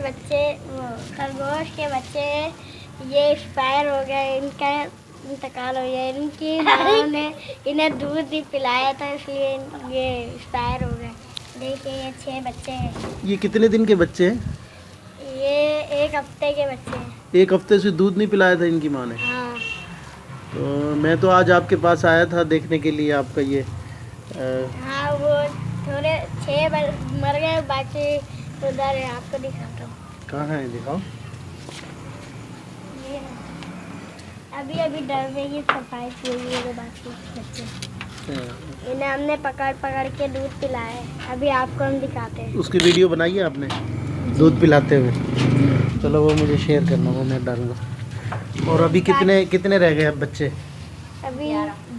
बच्चे, वो खरगोश के बच्चे ये एक्सपायर हो गए, इनका इंतकाल हो गया। इनकी माँ ने इन्हें दूध भी पिलाया था, इसलिए ये एक्सपायर हो गए। देखिए ये 6 बच्चे हैं। ये कितने दिन के बच्चे हैं? ये 1 हफ्ते के बच्चे हैं। 1 हफ्ते से दूध नहीं पिलाया था इनकी माँ ने? हाँ। तो मैं तो आज आपके पास आया था देखने के लिए आपका ये हाँ, वो थोड़े 6 मर गए, बाकी उधर है, आपको दिखाता हूँ। कहाँ है, दिखाओ। ये अभी अभी डरने की सफाई की हुई है बाकी बच्चे। इन्हें हमने पकड़ पकड़ के दूध पिलाया है। अभी आपको हम दिखाते हैं। उसकी वीडियो बनाई है आपने दूध पिलाते हुए? चलो वो मुझे शेयर करना, वो मैं डालूंगा। और अभी कितने कितने रह गए अब बच्चे? अभी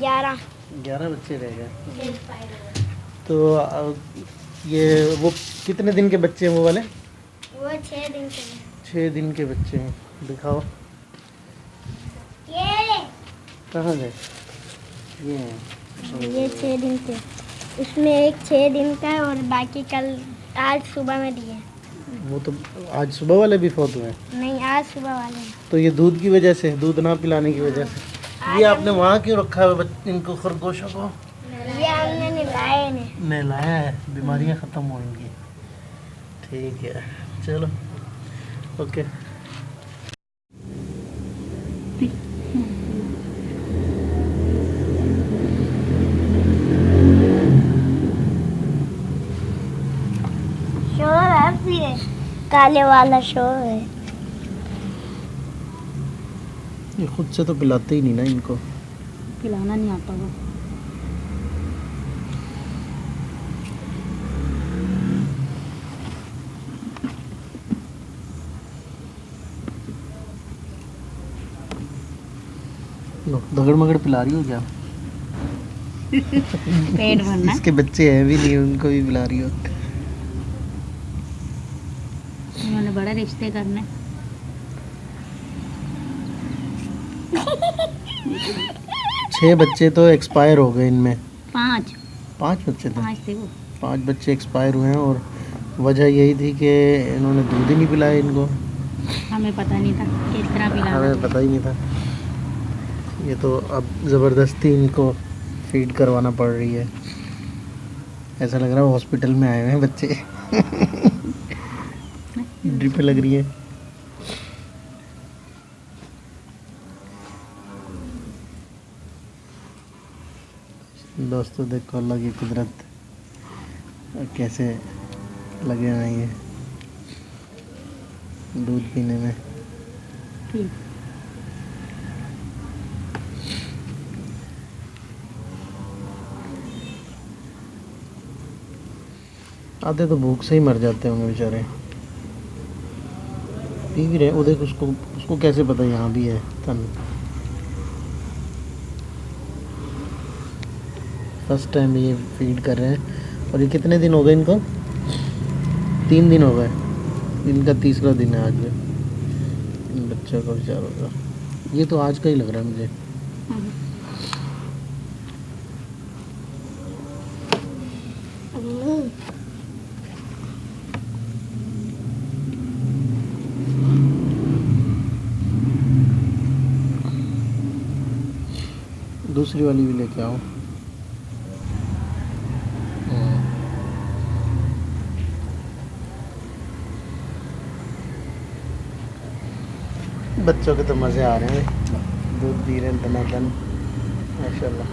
11 बच्चे रह गए। तो ये वो कितने दिन के बच्चे हैं वो वाले? वो 6 दिन के हैं। 6 दिन के बच्चे हैं। दिखाओ ये कहाँ गए। ये हैं। ये 6 दिन के, इसमें एक 6 दिन का है और बाकी कल आज सुबह में दिए। वो तो आज सुबह वाले भी फौत हुए हैं? नहीं, आज सुबह वाले हैं। तो ये दूध की वजह से, दूध ना पिलाने की वजह से। ये आपने वहाँ क्यों रखा है इनको, खरगोशों को? ये हमने नहलाया इन्हें। नहलाया है, बीमारियाँ ख़त्म हो इनकी। ठीक है, चलो ओके। शोर है फिर, काले वाला शोर है। ये खुद से तो पिलाते ही नहीं ना इनको। पिलाना नहीं आता वो। लो दगड़ मगड़ पिला रही हो क्या? पेट भरना। इसके बच्चे हैं भी नहीं, उनको भी पिला रही हो। उन्होंने बड़े रिश्ते करने। 6 बच्चे तो एक्सपायर हो गए इनमें। 5 बच्चे थे। 5 थे वो। 5 बच्चे एक्सपायर हुए हैं और वजह यही थी कि इन्होंने दूध ही नहीं पिलाया इनको। हमें पता नहीं था किस तरह पिलाना। हमें पता ही नहीं था। ये तो अब ज़बरदस्ती इनको फीड करवाना पड़ रही है। ऐसा लग रहा है हॉस्पिटल में आए हुए हैं बच्चे। ड्रिप लग रही है। दोस्तों देखो अल्लाह की कुदरत कैसे लगे हैं ये दूध पीने में। ठीक। आधे तो भूख से ही मर जाते होंगे बेचारे। पी भी रहे, वो देख उसको उसको कैसे पता यहाँ भी है तन। फर्स्ट टाइम ये फीड कर रहे हैं। और ये कितने दिन हो गए इनको? 3 दिन हो गए, इनका 3रा दिन है आज में। इन बच्चों का बेचारों का ये तो आज का ही लग रहा है मुझे। दूसरी वाली भी लेके आओ। बच्चों के तो मज़े आ रहे हैं, दूध पी रहे हैं दनादन माशाल्लाह।